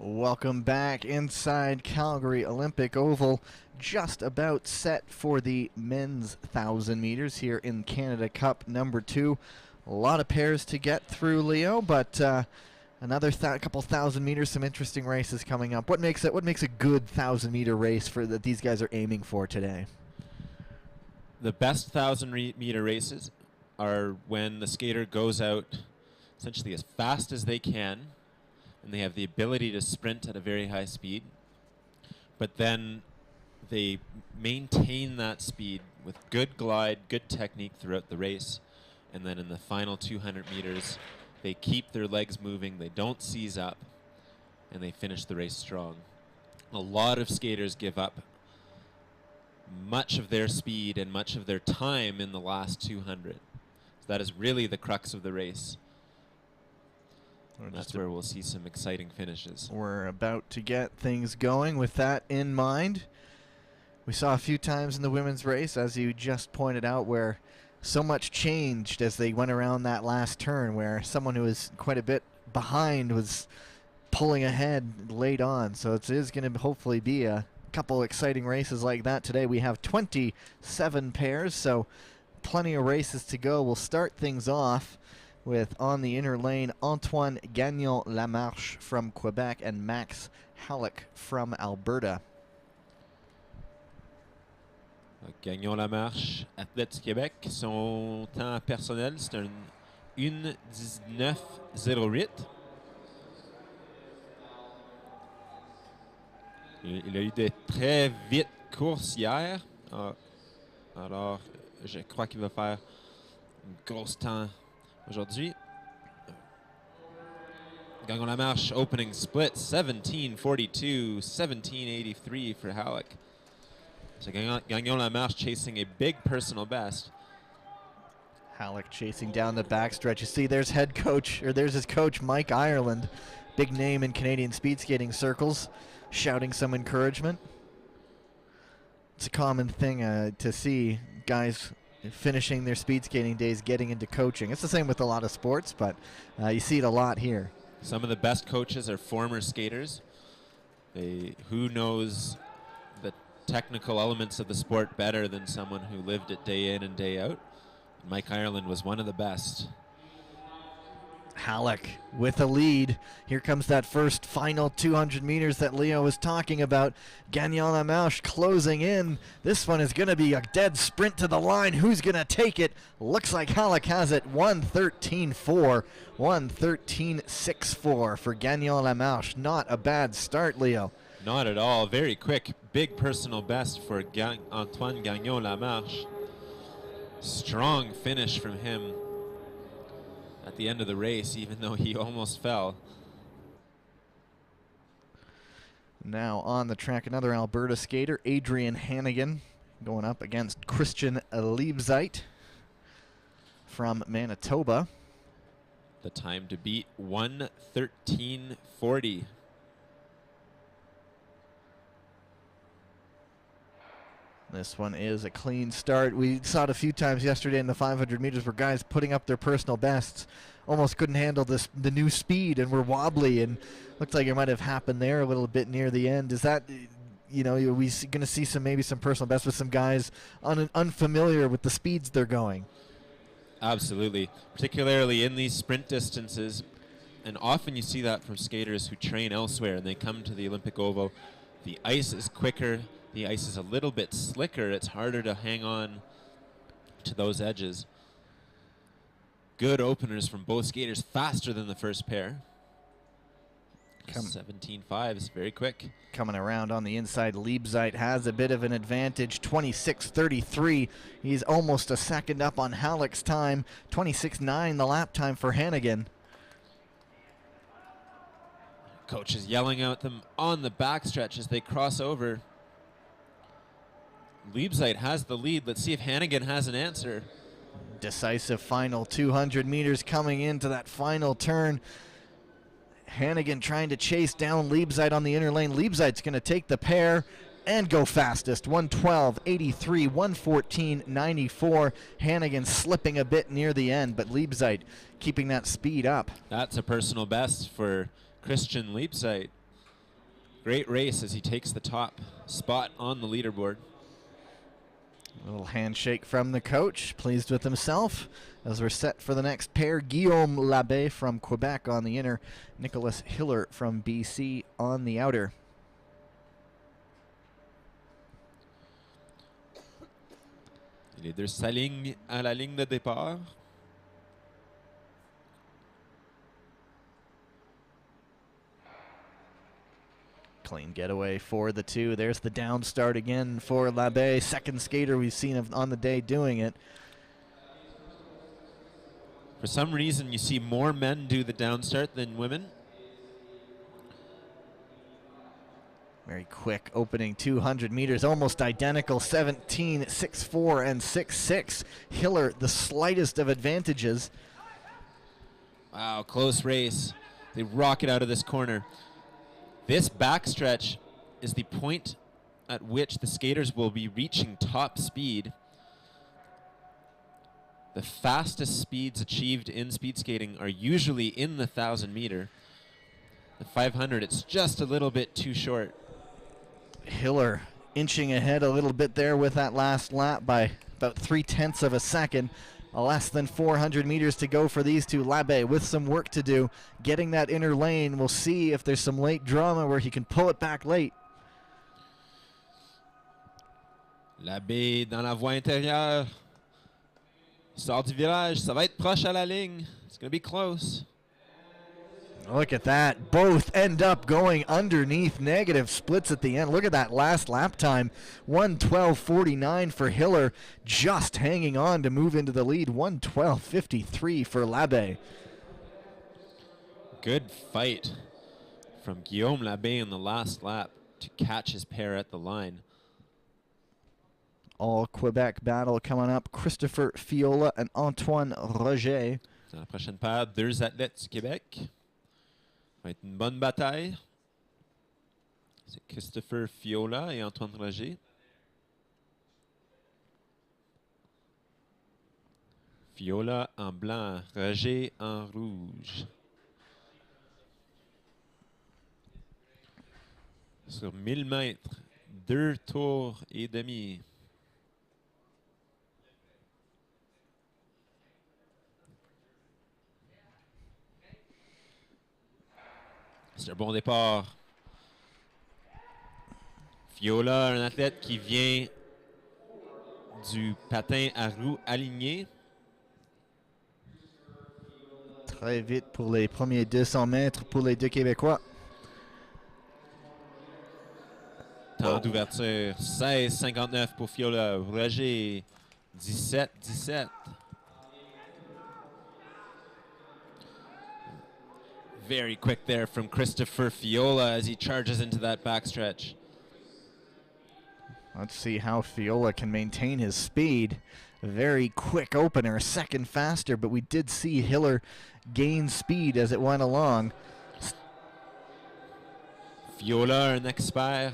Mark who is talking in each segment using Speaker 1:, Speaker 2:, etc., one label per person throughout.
Speaker 1: Welcome back inside Calgary Olympic Oval. Just about set for the men's 1,000 meters here in Canada Cup number 2. A lot of pairs to get through, Leo, but another couple 1,000 meters, some interesting races coming up. What makes a good 1,000 meter race for that these guys are aiming for today?
Speaker 2: The best 1,000 meter races are when the skater goes out essentially as fast as they can, and they have the ability to sprint at a very high speed, but then they maintain that speed with good glide, good technique throughout the race, and then in the final 200 meters, they keep their legs moving, they don't seize up, and they finish the race strong. A lot of skaters give up much of their speed and much of their time in the last 200. So that is really the crux of the race. That's where we'll see some exciting finishes.
Speaker 1: We're about to get things going with that in mind. We saw a few times in the women's race, as you just pointed out, where so much changed as they went around that last turn, where someone who was quite a bit behind was pulling ahead late on. So it is going to hopefully be a couple exciting races like that today. We have 27 pairs, so plenty of races to go. We'll start things off with, on the inner lane, Antoine Gagnon-Lamarche from Quebec and Max Halleck from Alberta.
Speaker 2: Gagnon-Lamarche, athlète du Québec, son temps personnel, c'est un 1:19:08. Il a eu de très vite courses hier. Alors, je crois qu'il va faire un gros temps aujourd'hui. Gagnon-Lamarche opening split 17:42, 17:83 for Halleck. So Gagnon-Lamarche chasing a big personal best.
Speaker 1: Halleck chasing down the backstretch. You see, there's there's his coach, Mike Ireland, big name in Canadian speed skating circles, shouting some encouragement. It's a common thing to see guys finishing their speed skating days getting into coaching. It's the same with a lot of sports, but you see it a lot here.
Speaker 2: Some of the best coaches are former skaters. Who knows the technical elements of the sport better than someone who lived it day in and day out? Mike Ireland was one of the best.
Speaker 1: Halleck with a lead. Here comes that first final 200 meters that Leo was talking about. Gagnon-Lamarche closing in. This one is going to be a dead sprint to the line. Who's going to take it? Looks like Halleck has it. 1:13.4, 1:13.64 for Gagnon-Lamarche. Not a bad start, Leo.
Speaker 2: Not at all. Very quick. Big personal best for Antoine Gagnon-Lamarche. Strong finish from him at the end of the race, even though he almost fell.
Speaker 1: Now on the track, another Alberta skater, Adrian Hannigan, going up against Christian Leapsite from Manitoba.
Speaker 2: The time to beat, 1:13.40.
Speaker 1: This one is a clean start. We saw it a few times yesterday in the 500 meters where guys putting up their personal bests almost couldn't handle the new speed and were wobbly, and looked like it might have happened there a little bit near the end. Is that, are we going to see maybe some personal bests with some guys unfamiliar with the speeds they're going?
Speaker 2: Absolutely, particularly in these sprint distances, and often you see that from skaters who train elsewhere and they come to the Olympic Oval. The ice is quicker. The ice is a little bit slicker. It's harder to hang on to those edges. Good openers from both skaters, faster than the first pair. 17.5 is very quick.
Speaker 1: Coming around on the inside, Leapsite has a bit of an advantage, 26.33. He's almost a second up on Halleck's time. 26.9 the lap time for Hannigan.
Speaker 2: Coach is yelling at them on the backstretch as they cross over. Leapsite has the lead. Let's see if Hannigan has an answer.
Speaker 1: Decisive final 200 meters coming into that final turn. Hannigan trying to chase down Leapsite on the inner lane. Leapsite's going to take the pair and go fastest. 1:12.83, 1:14.94. Hannigan slipping a bit near the end, but Leapsite keeping that speed up.
Speaker 2: That's a personal best for Christian Leapsite. Great race as he takes the top spot on the leaderboard.
Speaker 1: A little handshake from the coach, pleased with himself as we're set for the next pair. Gledhill and Labe from Quebec on the inner, Nicholas Hillier from BC on the outer.
Speaker 2: Les deux s'alignent à la ligne de départ.
Speaker 1: Clean getaway for the two. There's the down start again for Labe. Second skater we've seen on the day doing it.
Speaker 2: For some reason, you see more men do the down start than women.
Speaker 1: Very quick opening 200 meters, almost identical, 17, 6'4", and 6'6". Hillier, the slightest of advantages.
Speaker 2: Wow, close race. They rocket out of this corner. This backstretch is the point at which the skaters will be reaching top speed. The fastest speeds achieved in speed skating are usually in the 1,000 meter. The 500, it's just a little bit too short.
Speaker 1: Hillier inching ahead a little bit there with that last lap by about 0.3 of a second. Less than 400 meters to go for these two. Labe with some work to do, getting that inner lane. We'll see if there's some late drama where he can pull it back late.
Speaker 2: Labe dans la voie intérieure. Il sort du virage. Ça va être proche à la ligne. It's going to be close.
Speaker 1: Look at that. Both end up going underneath. Negative splits at the end. Look at that last lap time. 1:12.49 for Hillier, just hanging on to move into the lead. 1:12.53 for Labe.
Speaker 2: Good fight from Guillaume Labe in the last lap to catch his pair at the line.
Speaker 1: All Quebec battle coming up. Christopher Feola and Antoine Roger.
Speaker 2: Dans la prochaine paire, deux athlètes du Québec. Ça va être une bonne bataille. C'est Christopher Feola et Antoine Roger. Feola en blanc, Roger en rouge. Sur 1000 mètres, 2 tours et demi. C'est un bon départ. Feola, un athlète qui vient du patin à roues alignées.
Speaker 1: Très vite pour les premiers 200 mètres pour les deux Québécois.
Speaker 2: Temps d'ouverture, 16,59 pour Feola. Roger, 17,17. Very quick there from Christopher Feola as he charges into that backstretch.
Speaker 1: Let's see how Feola can maintain his speed. Very quick opener, second faster, but we did see Hillier gain speed as it went along.
Speaker 2: Feola, un expert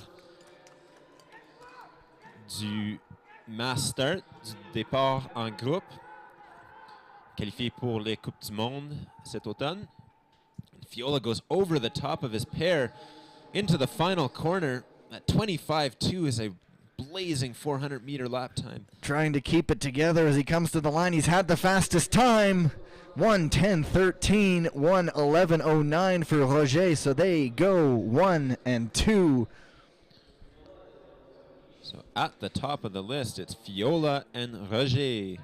Speaker 2: du mass start, du départ en groupe, qualifié pour les Coupes du Monde cet automne. Feola goes over the top of his pair into the final corner. That 25.2 is a blazing 400-meter lap time.
Speaker 1: Trying to keep it together as he comes to the line. He's had the fastest time. 1:10.13, 1:11.09 for Roger. So they go 1 and 2.
Speaker 2: So at the top of the list, it's Feola and Roger.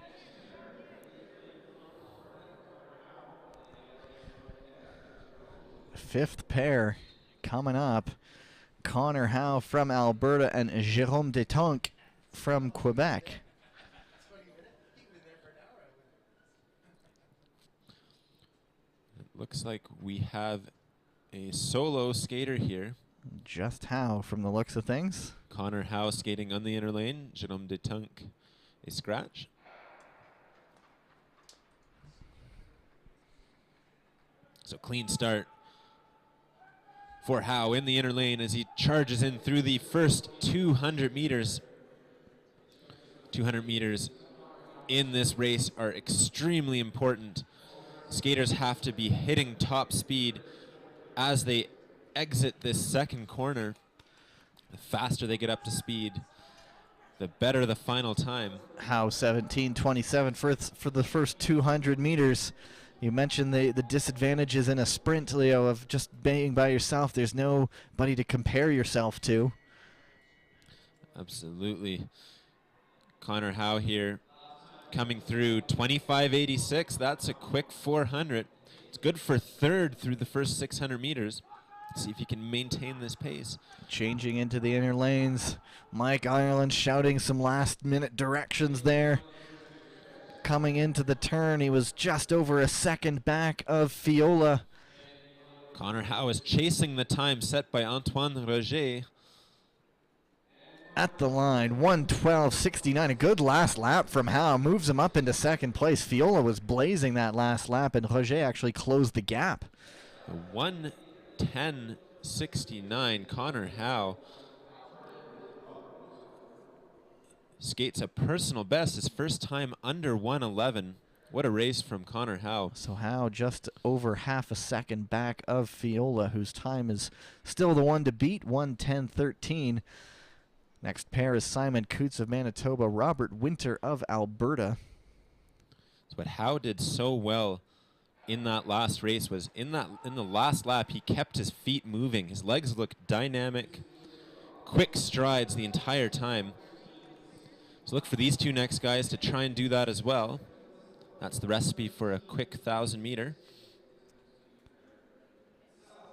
Speaker 1: Fifth pair coming up. Connor Howe from Alberta and Jérôme Detonk from Quebec.
Speaker 2: It looks like we have a solo skater here.
Speaker 1: Just Howe from the looks of things.
Speaker 2: Connor Howe skating on the inner lane. Jérôme Detonk a scratch. So clean start for Howe in the inner lane as he charges in through the first 200 meters. 200 meters in this race are extremely important. Skaters have to be hitting top speed as they exit this second corner. The faster they get up to speed, the better the final time.
Speaker 1: Howe 17:27 for the first 200 meters. You mentioned the disadvantages in a sprint, Leo, of just being by yourself. There's nobody to compare yourself to.
Speaker 2: Absolutely. Connor Howe here coming through 25:86. That's a quick 400. It's good for third through the first 600 meters. See if he can maintain this pace.
Speaker 1: Changing into the inner lanes. Mike Ireland shouting some last-minute directions there. Coming into the turn, he was just over a second back of Feola.
Speaker 2: Connor Howe is chasing the time set by Antoine Roger.
Speaker 1: At the line, 1:12.69. A good last lap from Howe. Moves him up into second place. Feola was blazing that last lap, and Roger actually closed the gap.
Speaker 2: 1:10.69. Connor Howe skates a personal best, his first time under 1:11. What a race from Connor Howe.
Speaker 1: So Howe just over half a second back of Feola, whose time is still the one to beat, 1:10.13. Next pair is Simon Koontz of Manitoba, Robert Winter of Alberta.
Speaker 2: What Howe did so well in that last race was in the last lap, he kept his feet moving. His legs looked dynamic, quick strides the entire time. So look for these two next guys to try and do that as well. That's the recipe for a quick 1,000 meter.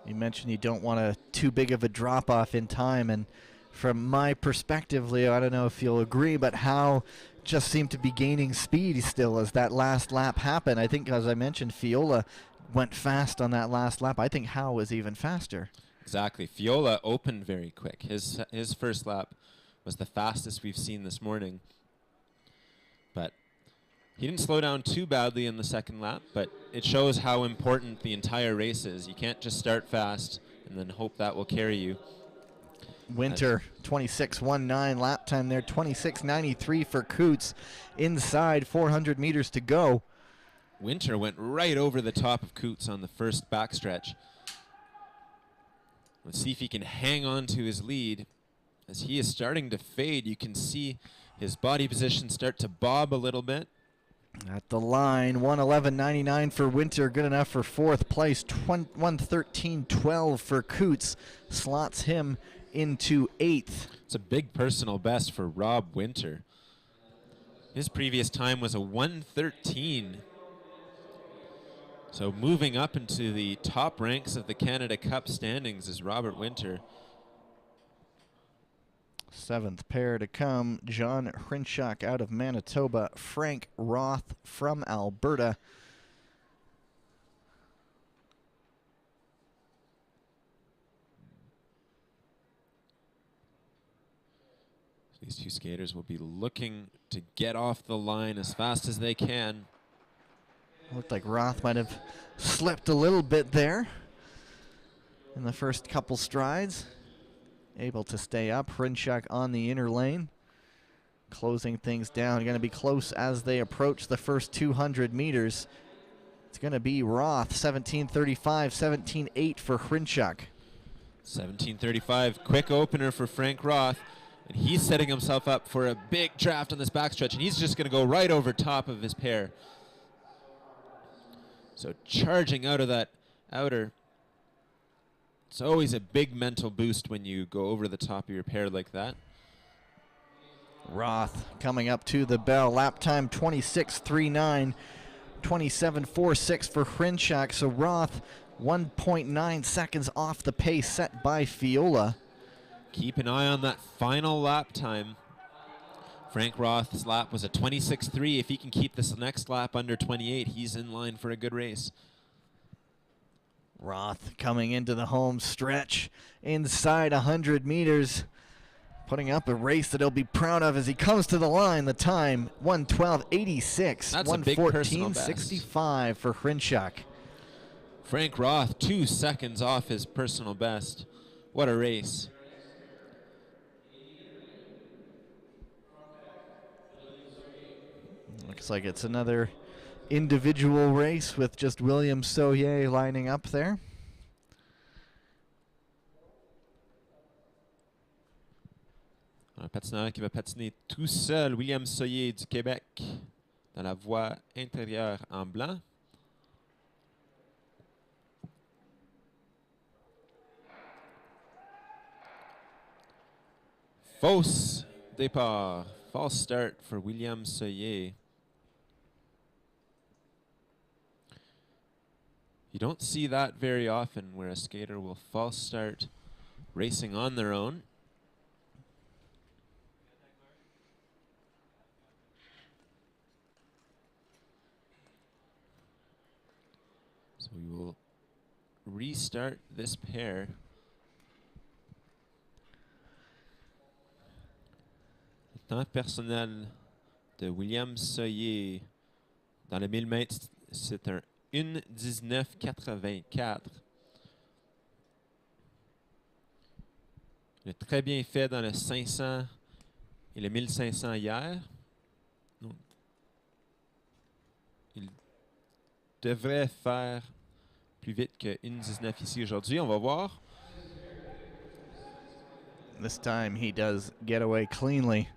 Speaker 1: You mentioned you don't want too big of a drop off in time, and from my perspective, Leo, I don't know if you'll agree, but Howe just seemed to be gaining speed still as that last lap happened. I think, as I mentioned, Feola went fast on that last lap. I think Howe was even faster.
Speaker 2: Exactly. Feola opened very quick. His first lap was the fastest we've seen this morning. But he didn't slow down too badly in the second lap, but it shows how important the entire race is. You can't just start fast and then hope that will carry you.
Speaker 1: Winter, 26.19 lap time there, 26.93 for Koontz. Inside 400 meters to go.
Speaker 2: Winter went right over the top of Koontz on the first backstretch. Let's see if he can hang on to his lead. As he is starting to fade, you can see his body position start to bob a little bit.
Speaker 1: At the line, 1:11.99 for Winter, good enough for fourth place. 1:13.12 for Koontz, slots him into eighth.
Speaker 2: It's a big personal best for Rob Winter. His previous time was a 1:13. So moving up into the top ranks of the Canada Cup standings is Robert Winter.
Speaker 1: Seventh pair to come, John Hrinshock out of Manitoba, Frank Roth from Alberta.
Speaker 2: These two skaters will be looking to get off the line as fast as they can.
Speaker 1: Looked like Roth might have slipped a little bit there in the first couple strides. Able to stay up. Hrinshock on the inner lane. Closing things down. Going to be close as they approach the first 200 meters. It's going to be Roth, 17:35, 17:08 for Hrinshock.
Speaker 2: 17:35, quick opener for Frank Roth. And he's setting himself up for a big draft on this backstretch. And he's just going to go right over top of his pair. So charging out of that outer. It's always a big mental boost when you go over the top of your pair like that.
Speaker 1: Roth coming up to the bell. Lap time 26.39, 27.46 for Hrinshock. So Roth 1.9 seconds off the pace set by Feola.
Speaker 2: Keep an eye on that final lap time. Frank Roth's lap was a 26.3. If he can keep this next lap under 28, he's in line for a good race.
Speaker 1: Roth coming into the home stretch inside 100 meters, putting up a race that he'll be proud of as he comes to the line. The time, 1:12.86, 1:14.65 for Hrinshock.
Speaker 2: Frank Roth, 2 seconds off his personal best. What a race.
Speaker 1: Looks like it's another individual race with just William Saulnier lining up there.
Speaker 2: patineur qui va patiner tout seul, William Soyer du Québec, dans la voie intérieure en blanc. Fausse départ. False start for William Soyer. You don't see that very often where a skater will false start racing on their own. So we will restart this pair. Le temps personnel de William Soyer dans le 1000 mètres, c'est un 1:19,84. Il a très bien fait dans le 500 et le 1500 hier. Donc, il devrait faire plus vite que 1:19 ici aujourd'hui. On va voir.
Speaker 1: This time he does get away cleanly.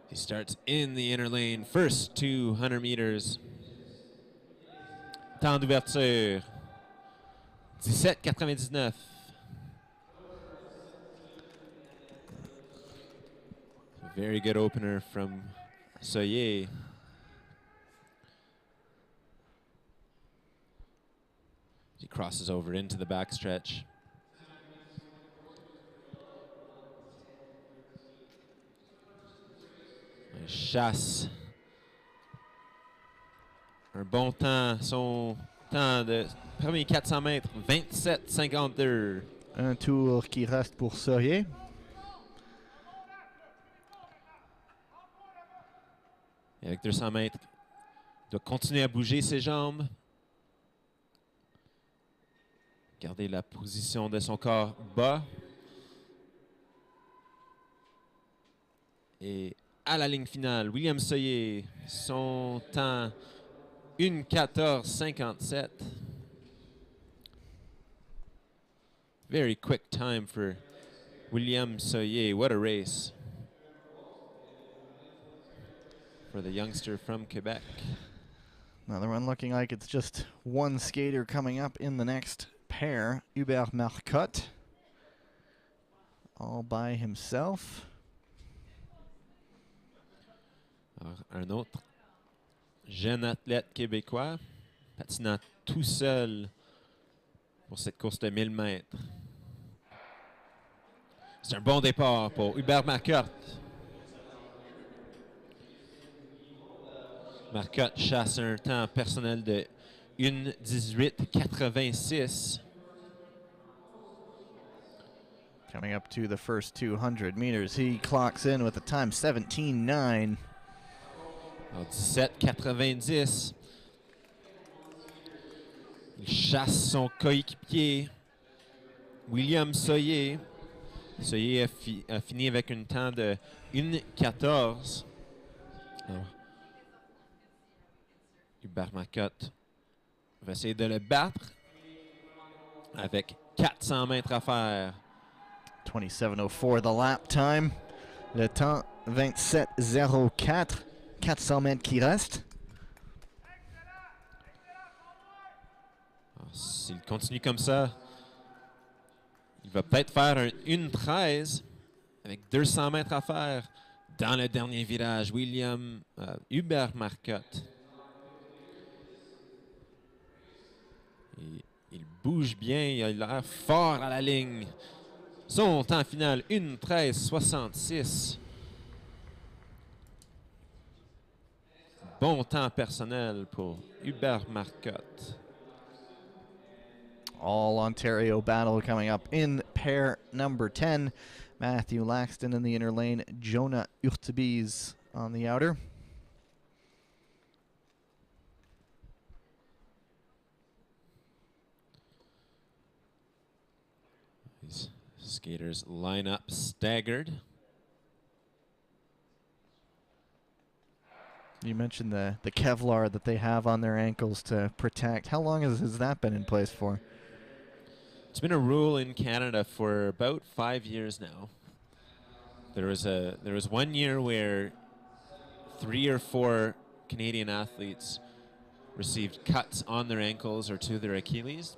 Speaker 2: He starts in the inner lane, first 200 meters. Temps d'ouverture, 17,99. Very good opener from Soyer. He crosses over into the backstretch. Il chasse un bon temps. Son temps de premier 400 mètres, 27,52.
Speaker 1: Un tour qui reste pour Soyer.
Speaker 2: Et avec 200 mètres, il doit continuer à bouger ses jambes. Garder la position de son corps bas. Et à la ligne finale, William Soyer, son temps 1:14,57. Very quick time for William Soyer. What a race for the youngster from Quebec.
Speaker 1: Another one looking like it's just one skater coming up in the next pair. Hubert Marcotte, all by himself.
Speaker 2: Alors, un autre jeune athlète québécois patinant tout seul pour cette course de 1000 mètres. C'est un bon départ pour Hubert Marcotte. Marcotte chasse un temps personnel de 1:18,86.
Speaker 1: Coming up to the first 200 meters, he clocks in with a time 17:09.
Speaker 2: 17,90. Il chasse son coéquipier, William Soyer. Soyer a fini avec un temps de 1:14. Hubert Marcotte va essayer de le battre avec 400 mètres à faire.
Speaker 1: 27:04 the lap time. Le temps 27:04. 400 mètres qui restent.
Speaker 2: S'il continue comme ça, il va peut-être faire un 1:13 avec 200 mètres à faire dans le dernier virage. Hubert Marcotte. Et il bouge bien, il a l'air fort à la ligne. Son temps final, 1:13,66. Bon temps personnel pour Hubert Marcotte.
Speaker 1: All Ontario battle coming up in pair number 10. Matthew Laxton in the inner lane, Jonah Urtebise on the outer.
Speaker 2: These skaters line up staggered.
Speaker 1: You mentioned the Kevlar that they have on their ankles to protect. How long has that been in place for?
Speaker 2: It's been a rule in Canada for about 5 years now. There was 1 year where 3 or 4 Canadian athletes received cuts on their ankles or to their Achilles,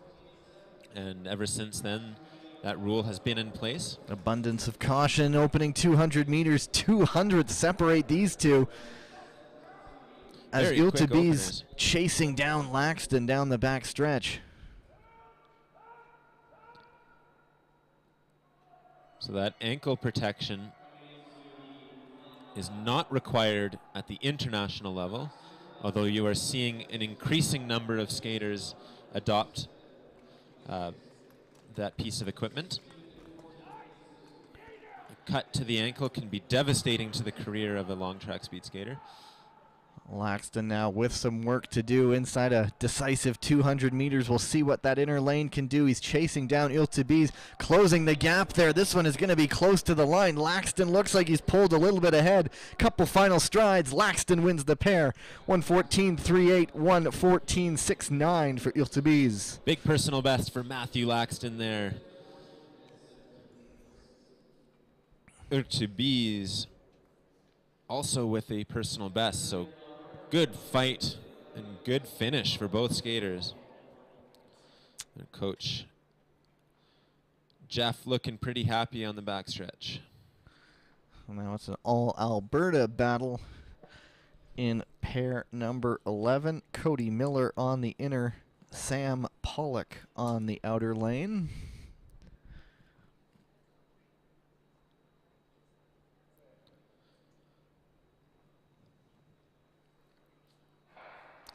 Speaker 2: and ever since then, that rule has been in place.
Speaker 1: Abundance of caution opening 200 meters. 200 separate these two. As
Speaker 2: Very quick
Speaker 1: Iltebis
Speaker 2: openers.
Speaker 1: chasing down Laxton down the back stretch.
Speaker 2: So that ankle protection is not required at the international level, although you are seeing an increasing number of skaters adopt that piece of equipment. A cut to the ankle can be devastating to the career of a long track speed skater.
Speaker 1: Laxton now with some work to do inside a decisive 200 meters. We'll see what that inner lane can do. He's chasing down Iltebis, closing the gap there. This one is going to be close to the line. Laxton looks like he's pulled a little bit ahead. Couple final strides. Laxton wins the pair. 1:14.38, 1:14.69 for Iltebis.
Speaker 2: Big personal best for Matthew Laxton there. Iltebis also with a personal best, so good fight and good finish for both skaters. Their coach Jeff looking pretty happy on the backstretch.
Speaker 1: Now it's an all Alberta battle in pair number 11. Cody Miller on the inner, Sam Pollock on the outer lane.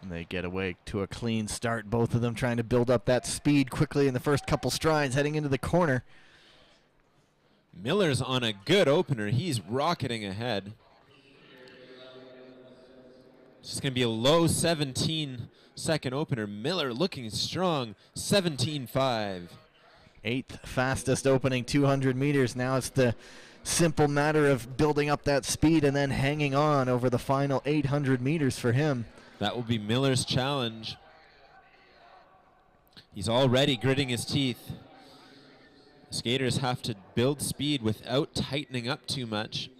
Speaker 1: And they get away to a clean start, both of them trying to build up that speed quickly in the first couple strides, heading into the corner.
Speaker 2: Miller's on a good opener. He's rocketing ahead. It's just going to be a low 17-second opener. Miller looking strong, 17.5.
Speaker 1: 8th fastest opening 200 meters. Now it's the simple matter of building up that speed and then hanging on over the final 800 meters for him.
Speaker 2: That will be Miller's challenge. He's already gritting his teeth. Skaters have to build speed without tightening up too much.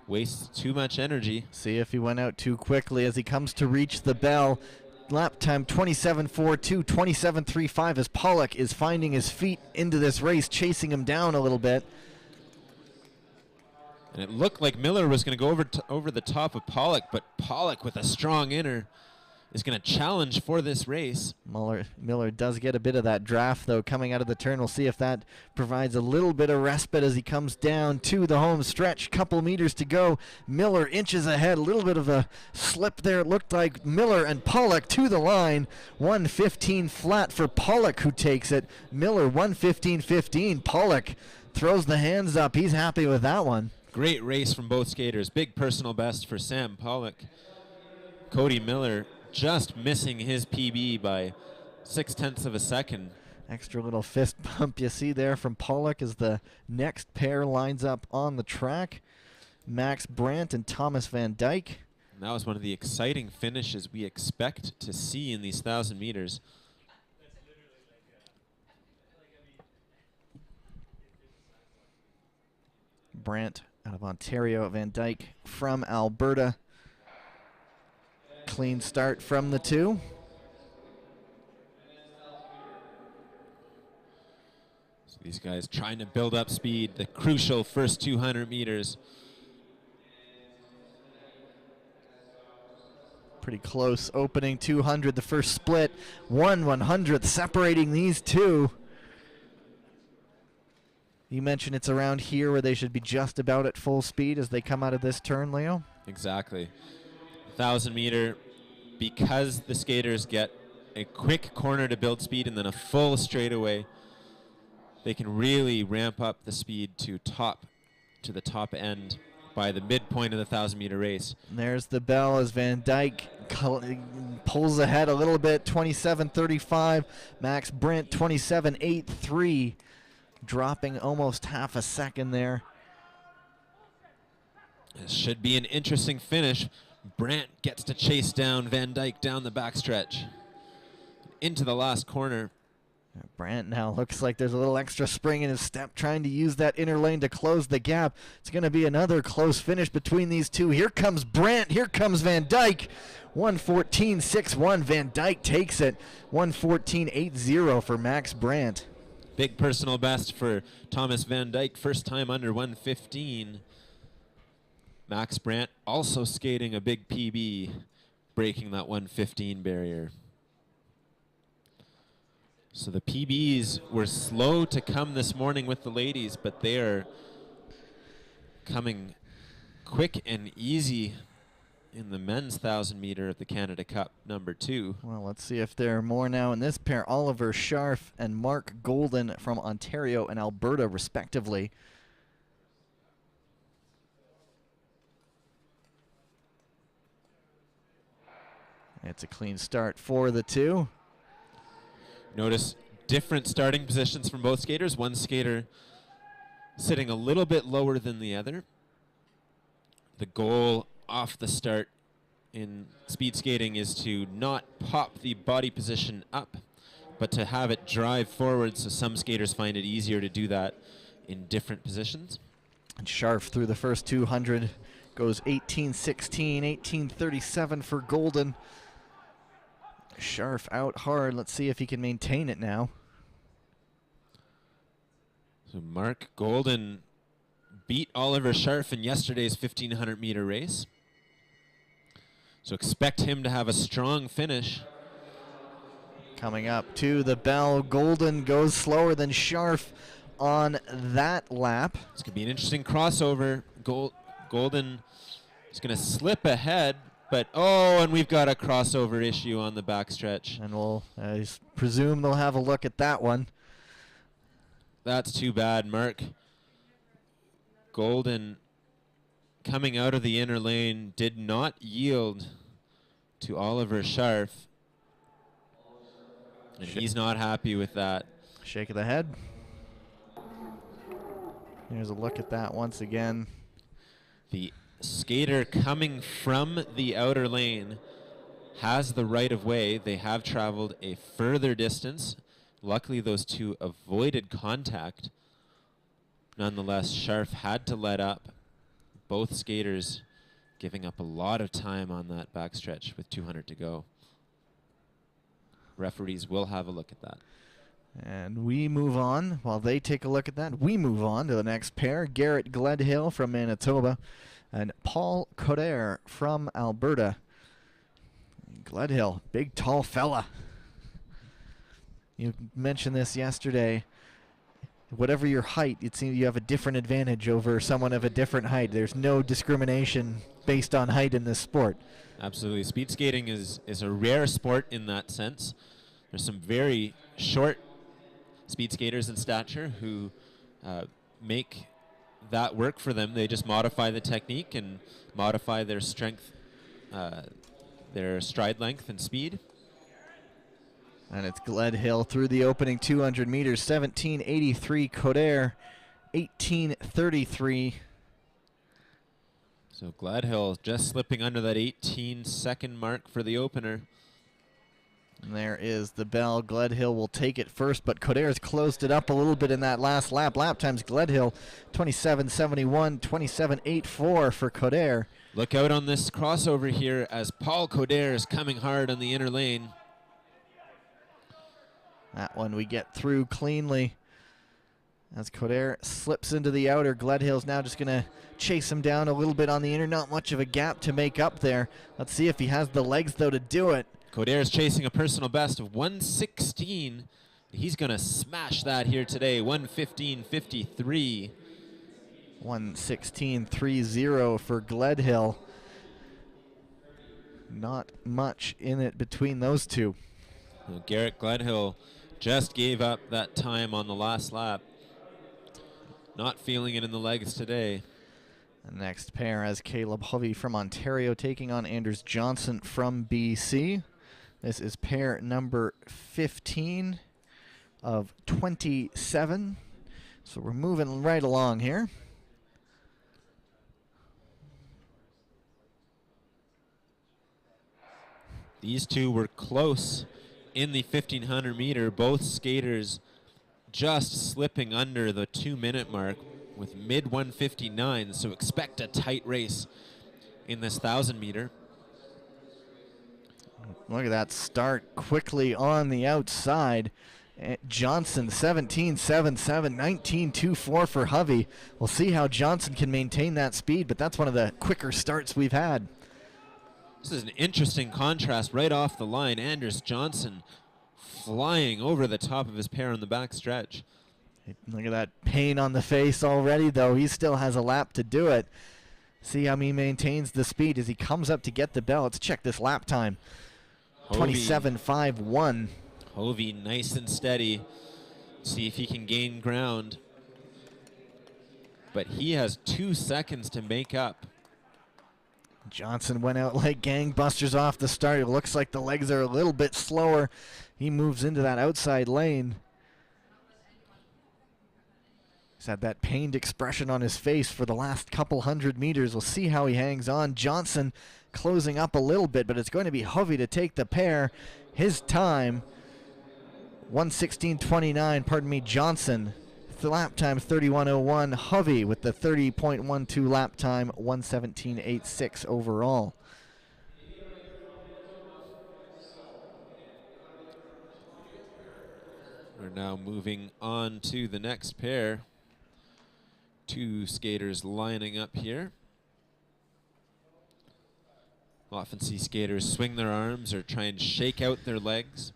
Speaker 2: Wastes too much energy.
Speaker 1: See if he went out too quickly as he comes to reach the bell. Lap time 27.42, 27.35 as Pollock is finding his feet into this race, chasing him down a little bit.
Speaker 2: And it looked like Miller was going to go over the top of Pollock, but Pollock with a strong inner is going to challenge for this race.
Speaker 1: Miller does get a bit of that draft, though, coming out of the turn. We'll see if that provides a little bit of respite as he comes down to the home stretch. Couple meters to go. Miller inches ahead. A little bit of a slip there. It looked like Miller and Pollock to the line. 1:15 flat for Pollock, who takes it. Miller 1:15.15. Pollock throws the hands up. He's happy with that one.
Speaker 2: Great race from both skaters. Big personal best for Sam Pollock. Cody Miller just missing his PB by 0.6 of a second.
Speaker 1: Extra little fist bump you see there from Pollock as the next pair lines up on the track. Max Brandt and Thomas Van Dyke.
Speaker 2: And that was one of the exciting finishes we expect to see in these 1,000 meters.
Speaker 1: Brandt out of Ontario, Van Dyke from Alberta. Clean start from the two.
Speaker 2: So these guys trying to build up speed, the crucial first 200 meters.
Speaker 1: Pretty close opening 200, the first split. 1/100th separating these two. You mentioned it's around here where they should be just about at full speed as they come out of this turn, Leo.
Speaker 2: Exactly. 1,000 meter, because the skaters get a quick corner to build speed and then a full straightaway, they can really ramp up the speed to the top end by the midpoint of the 1,000 meter race.
Speaker 1: And there's the bell as Van Dyke pulls ahead a little bit, 27.35. Max Brent 27.83, dropping almost half a second there.
Speaker 2: This should be an interesting finish. Brandt gets to chase down Van Dyke down the backstretch into the last corner.
Speaker 1: Brandt now looks like there's a little extra spring in his step, trying to use that inner lane to close the gap. It's going to be another close finish between these two. Here comes Brandt. Here comes Van Dyke. 1:14.61. Van Dyke takes it. 1:14.80 for Max Brandt.
Speaker 2: Big personal best for Thomas Van Dyke. First time under 1:15. Max Brandt also skating a big PB, breaking that 1:15 barrier. So the PBs were slow to come this morning with the ladies, but they are coming quick and easy in the men's 1,000 meter of the Canada Cup #2.
Speaker 1: Well, let's see if there are more now in this pair. Oliver Scharf and Mark Golden from Ontario and Alberta, respectively. It's a clean start for the two.
Speaker 2: Notice different starting positions from both skaters. One skater sitting a little bit lower than the other. The goal off the start in speed skating is to not pop the body position up, but to have it drive forward, so some skaters find it easier to do that in different positions.
Speaker 1: And Scharf through the first 200 goes 18.16, 18.37 for Golden. Scharf out hard. Let's see if he can maintain it now.
Speaker 2: So Mark Golden beat Oliver Scharf in yesterday's 1,500 meter race. So expect him to have a strong finish.
Speaker 1: Coming up to the bell, Golden goes slower than Scharf on that lap.
Speaker 2: It's going to be an interesting crossover. Golden is going to slip ahead, but and we've got a crossover issue on the backstretch.
Speaker 1: And we'll presume they'll have a look at that one.
Speaker 2: That's too bad, Mark. Golden, coming out of the inner lane, did not yield to Oliver Scharf. And he's not happy with that.
Speaker 1: Shake of the head. Here's a look at that once again.
Speaker 2: The skater coming from the outer lane has the right of way. They have traveled a further distance. Luckily, those two avoided contact. Nonetheless, Scharf had to let up. Both skaters giving up a lot of time on that backstretch with 200 to go. Referees will have a look at that.
Speaker 1: And we move on. While they take a look at that, we move on to the next pair. Garrett Gledhill from Manitoba and Paul Coderre from Alberta. Gledhill, big tall fella. You mentioned this yesterday. Whatever your height, it seems you have a different advantage over someone of a different height. There's no discrimination based on height in this sport.
Speaker 2: Absolutely. Speed skating is a rare sport in that sense. There's some very short speed skaters in stature who make that work for them. They just modify the technique and modify their strength, their stride length and speed.
Speaker 1: And it's Gledhill through the opening 200 meters, 17.83. Coderre, 18.33.
Speaker 2: So Gledhill just slipping under that 18-second mark for the opener.
Speaker 1: And there is the bell. Gledhill will take it first, but Coderre's closed it up a little bit in that last lap. Lap times Gledhill, 27.71, 27.84 for Coderre.
Speaker 2: Look out on this crossover here as Paul Coderre is coming hard on the inner lane.
Speaker 1: That one we get through cleanly. As Coderre slips into the outer, Gledhill's now just going to chase him down a little bit on the inner. Not much of a gap to make up there. Let's see if he has the legs, though, to do it.
Speaker 2: Coderre is chasing a personal best of 1:16. He's going to smash that here today, 1:15.53.
Speaker 1: 1:16.30 for Gledhill. Not much in it between those two.
Speaker 2: Well, Garrett Gledhill just gave up that time on the last lap. Not feeling it in the legs today.
Speaker 1: The next pair has Caleb Hovey from Ontario taking on Anders Johnson from BC. This is pair number 15 of 27. So we're moving right along here.
Speaker 2: These two were close in the 1500 meter, both skaters just slipping under the 2-minute mark with mid 159. So expect a tight race in this 1000 meter.
Speaker 1: Look at that start quickly on the outside. Johnson 17.77, 19.24 for Hovey. We'll see how Johnson can maintain that speed, but that's one of the quicker starts we've had.
Speaker 2: This is an interesting contrast right off the line. Anders Johnson flying over the top of his pair on the back stretch.
Speaker 1: Look at that pain on the face already, though. He still has a lap to do it. See how he maintains the speed as he comes up to get the bell. Let's check this lap time. 27.51.
Speaker 2: Hovey nice and steady. See if he can gain ground. But he has 2 seconds to make up.
Speaker 1: Johnson went out like gangbusters off the start. It looks like the legs are a little bit slower. He moves into that outside lane. He's had that pained expression on his face for the last couple hundred meters. We'll see how he hangs on. Johnson closing up a little bit, but it's going to be Hovey to take the pair. His time, 1:16.29, pardon me, Johnson. Lap time 31.01. Hovey with the 30.12 lap time, 1:17.86 overall.
Speaker 2: We're now moving on to the next pair. 2 skaters lining up here. Often see skaters swing their arms or try and shake out their legs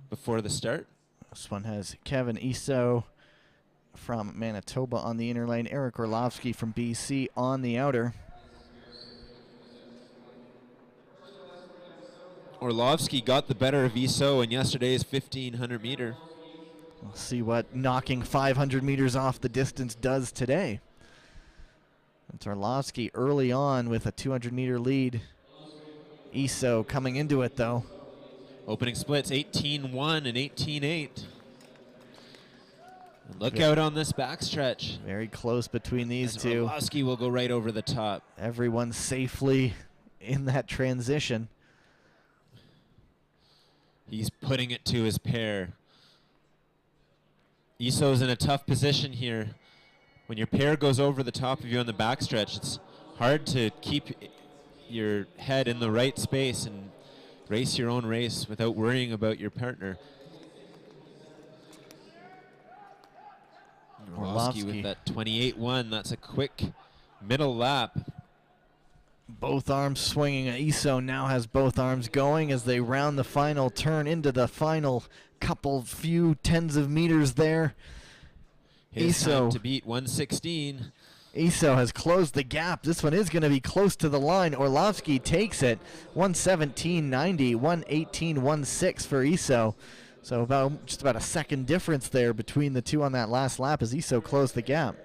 Speaker 2: before the start.
Speaker 1: This one has Kevin Iso from Manitoba on the inner lane, Eric Orlovsky from BC on the outer.
Speaker 2: Orlovsky got the better of Iso in yesterday's 1500 meter.
Speaker 1: We'll see what knocking 500 meters off the distance does today. It's Orlovsky early on with a 200-meter lead. Iso coming into it, though.
Speaker 2: Opening splits 18.1 and 18.8. Look out on this backstretch.
Speaker 1: Very close between these two.
Speaker 2: Orlovsky will go right over the top.
Speaker 1: Everyone safely in that transition.
Speaker 2: He's putting it to his pair. Iso's in a tough position here. When your pair goes over the top of you on the backstretch, it's hard to keep your head in the right space and race your own race without worrying about your partner. Orlovsky with that 28.1. That's a quick middle lap.
Speaker 1: Both arms swinging. Iso now has both arms going as they round the final turn into the final few tens of meters there.
Speaker 2: His time to beat 1:16.
Speaker 1: Iso has closed the gap. This one is going to be close to the line. Orlovsky takes it. 1:17.90, 1:18.16 for Iso. So just about a second difference there between the two on that last lap as Iso closed the gap.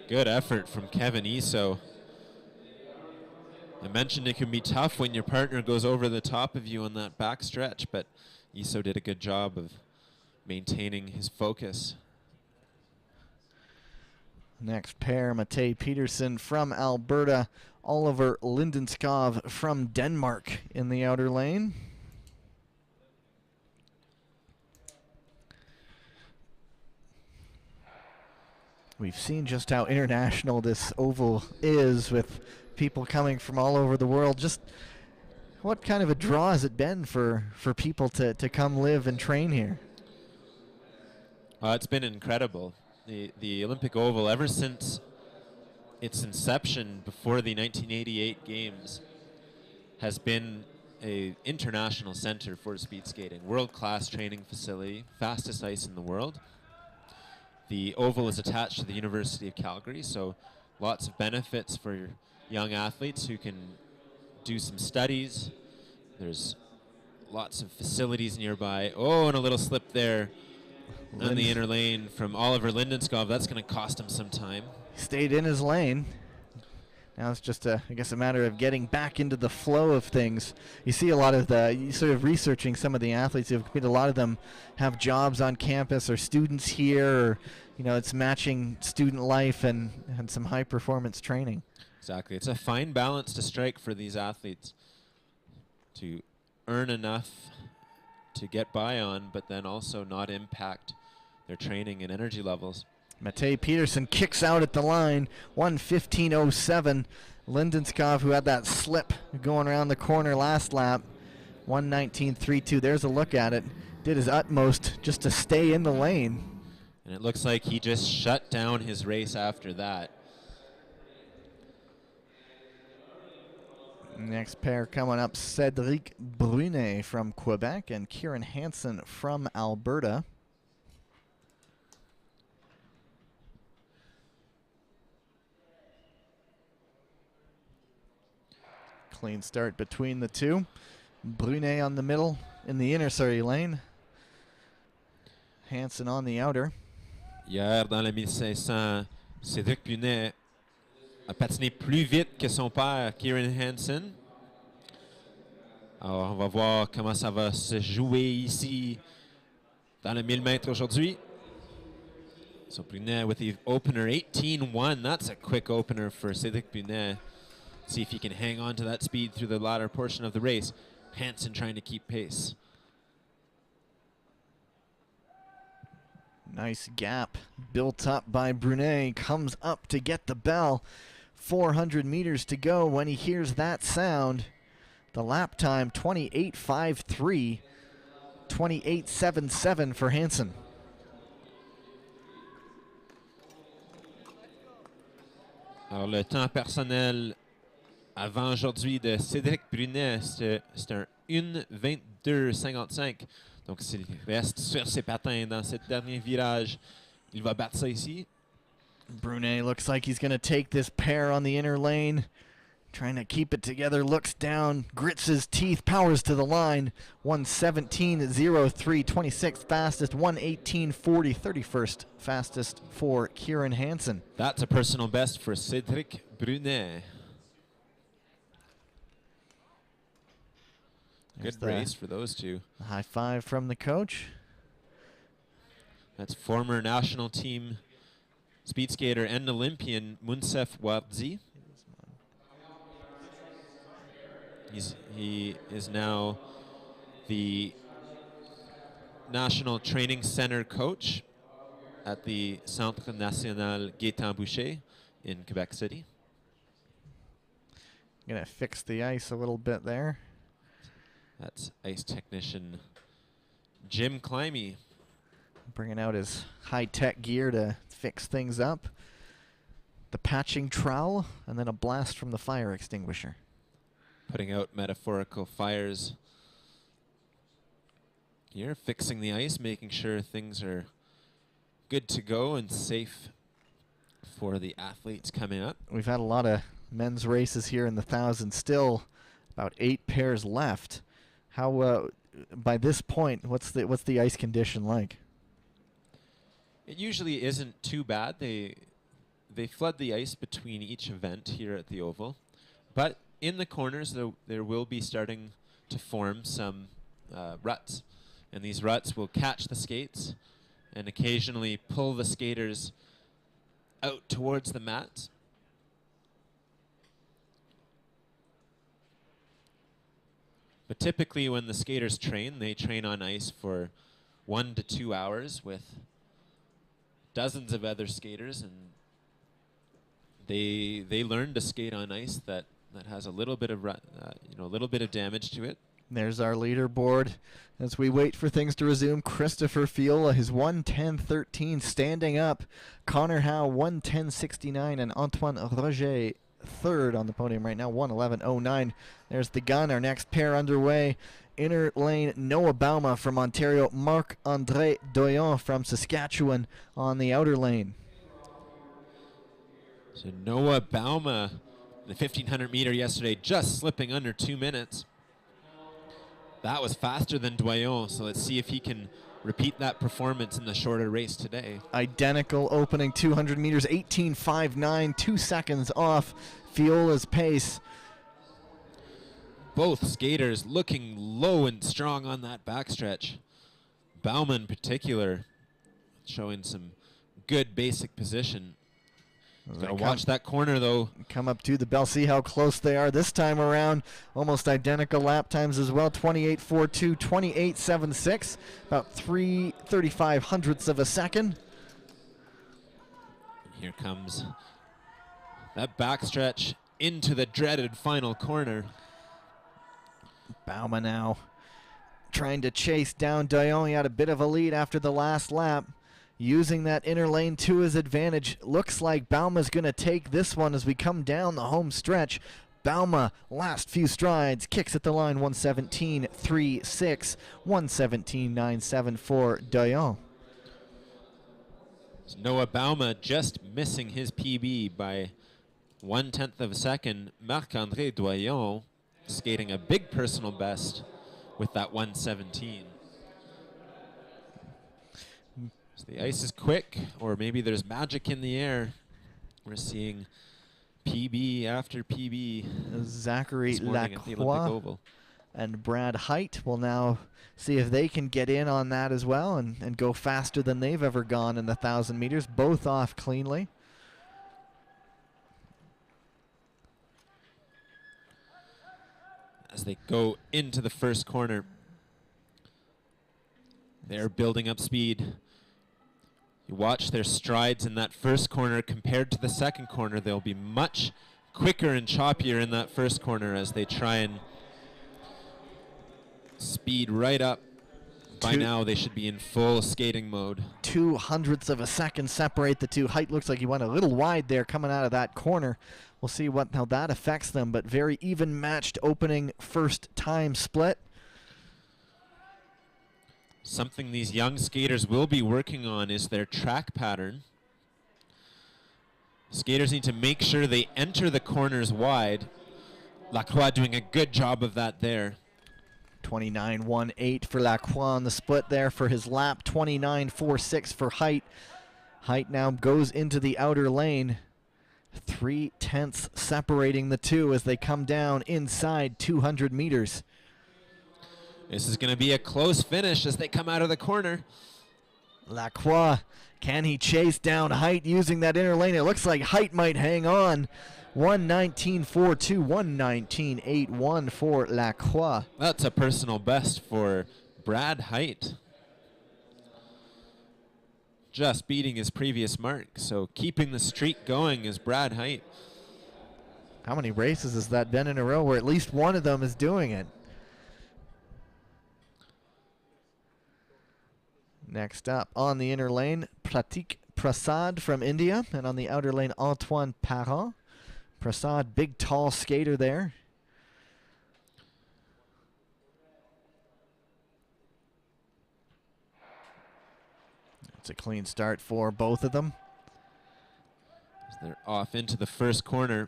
Speaker 2: Good effort from Kevin Iso. I mentioned it can be tough when your partner goes over the top of you on that back stretch, but Iso did a good job of maintaining his focus.
Speaker 1: Next pair, Matej Peterson from Alberta, Oliver Lindenskov from Denmark in the outer lane. We've seen just how international this oval is with people coming from all over the world. Just what kind of a draw has it been for people to come live and train here?
Speaker 2: It's been incredible. The Olympic Oval, ever since its inception before the 1988 Games, has been an international center for speed skating. World-class training facility, fastest ice in the world. The Oval is attached to the University of Calgary, so lots of benefits for young athletes who can do some studies. There's lots of facilities nearby. Oh, and a little slip there on the inner lane from Oliver Lindenskov. That's going to cost him some time.
Speaker 1: Stayed in his lane. Now it's just, I guess, a matter of getting back into the flow of things. You see a lot of sort of researching some of the athletes who've competed. A lot of them have jobs on campus or students here, or, it's matching student life and some high-performance training.
Speaker 2: Exactly. It's a fine balance to strike for these athletes to earn enough to get by on, but then also not impact their training and energy levels.
Speaker 1: Matej Peterson kicks out at the line, 1:15.07. Lindenskov, who had that slip going around the corner last lap, 1:19.32. There's a look at it. Did his utmost just to stay in the lane.
Speaker 2: And it looks like he just shut down his race after that.
Speaker 1: Next pair coming up, Cédric Brunet from Quebec and Kieran Hansen from Alberta. Clean start between the two. Brunet on the middle, in the inner lane. Hansen on the outer.
Speaker 2: Hier, dans le 1500, Cédric Brunet a patiné plus vite que son père, Kieran Hansen. Alors, on va voir comment ça va se jouer ici dans le 1000 mètres aujourd'hui. So Brunet with the opener, 18-1. That's a quick opener for Cédric Brunet. See if he can hang on to that speed through the latter portion of the race. Hansen trying to keep pace.
Speaker 1: Nice gap built up by Brunet. Comes up to get the bell. 400 meters to go when he hears that sound. The lap time, 28.53. 28.77 for Hansen.
Speaker 2: Alors, le temps personnel avant aujourd'hui de Cédric Brunet, c'est un 1:22.55. Donc, s'il reste sur ses patins dans ce dernier virage, il va battre ça ici.
Speaker 1: Brunet looks like he's going to take this pair on the inner lane. Trying to keep it together, looks down, grits his teeth, powers to the line. 1:17.03, 26th fastest, 1:18.40, 31st fastest for Kieran Hansen.
Speaker 2: That's a personal best for Cédric Brunet. Good race for those two.
Speaker 1: High five from the coach.
Speaker 2: That's former national team speed skater and Olympian Munsef Wardi. He is now the National Training Center coach at the Centre National Gaétan Boucher in Quebec City.
Speaker 1: Gonna fix the ice a little bit there.
Speaker 2: That's ice technician Jim Climby.
Speaker 1: Bringing out his high-tech gear to fix things up. The patching trowel, and then a blast from the fire extinguisher.
Speaker 2: Putting out metaphorical fires here, fixing the ice, making sure things are good to go and safe for the athletes coming up.
Speaker 1: We've had a lot of men's races here in the 1,000. Still about 8 pairs left. How by this point, what's the ice condition like?
Speaker 2: It usually isn't too bad. They flood the ice between each event here at the Oval, but in the corners there will be starting to form some ruts, and these ruts will catch the skates and occasionally pull the skaters out towards the mats. But typically when the skaters train, they train on ice for 1 to 2 hours with dozens of other skaters, and they learn to skate on ice that has a little bit of a little bit of damage to it.
Speaker 1: There's our leaderboard as we wait for things to resume. Christopher Feola, his 1:10.13 standing up. Connor Howe 1:10.69, and Antoine Roger third on the podium right now, 1:11.09. There's the gun. Our next pair underway. Inner lane, Noah Bauma from Ontario, Marc-André Doyon from Saskatchewan on the outer lane.
Speaker 2: So Noah Bauma, the 1,500 meter yesterday, just slipping under 2 minutes. That was faster than Doyon, so let's see if he can repeat that performance in the shorter race today.
Speaker 1: Identical opening 200 meters, 18.59, 2 seconds off Fiola's pace.
Speaker 2: Both skaters looking low and strong on that backstretch. Bauma in particular showing some good basic position. Gotta watch that corner, though.
Speaker 1: Come up to the bell, see how close they are this time around. Almost identical lap times as well. 28.42, 28.76, about 3/35 hundredths of a second.
Speaker 2: Here comes that backstretch into the dreaded final corner.
Speaker 1: Bauma now trying to chase down Dayon. He had a bit of a lead after the last lap. Using that inner lane to his advantage. Looks like Bauma's going to take this one as we come down the home stretch. Bauma, last few strides, kicks at the line, 1:17.36, 1:17.97 for Dayon.
Speaker 2: Noah Bauma just missing his PB by 1/10 of a second. Marc-André Doyon skating a big personal best with that 1:17. So the ice is quick, or maybe there's magic in the air. We're seeing PB after PB.
Speaker 1: Zachary
Speaker 2: this morning at the Olympic
Speaker 1: Lacroix
Speaker 2: Oval.
Speaker 1: and Brad Height will now see if they can get in on that as well and go faster than they've ever gone in the 1,000 meters. Both off cleanly.
Speaker 2: As they go into the first corner, they're building up speed. You watch their strides in that first corner compared to the second corner. They'll be much quicker and choppier in that first corner as they try and speed right up. By now, they should be in full skating mode.
Speaker 1: 2/100ths of a second separate the two. Height looks like he went a little wide there coming out of that corner. We'll see how that affects them, but very even matched opening first time split.
Speaker 2: Something these young skaters will be working on is their track pattern. Skaters need to make sure they enter the corners wide. Lacroix doing a good job of that there.
Speaker 1: 29.18 for Lacroix on the split there for his lap. 29.46 for Height. Height now goes into the outer lane. 3/10 separating the two as they come down inside 200 meters.
Speaker 2: This is going to be a close finish as they come out of the corner.
Speaker 1: Lacroix, can he chase down Height using that inner lane? It looks like Height might hang on. 1:19.42, 1:19.81 for Lacroix.
Speaker 2: That's a personal best for Brad Height. Just beating his previous mark, so keeping the streak going is Brad Height.
Speaker 1: How many races has that been in a row where at least one of them is doing it? Next up on the inner lane, Pratik Prasad from India, and on the outer lane, Antoine Parent. Prasad, big tall skater there. It's a clean start for both of them.
Speaker 2: They're off into the first corner.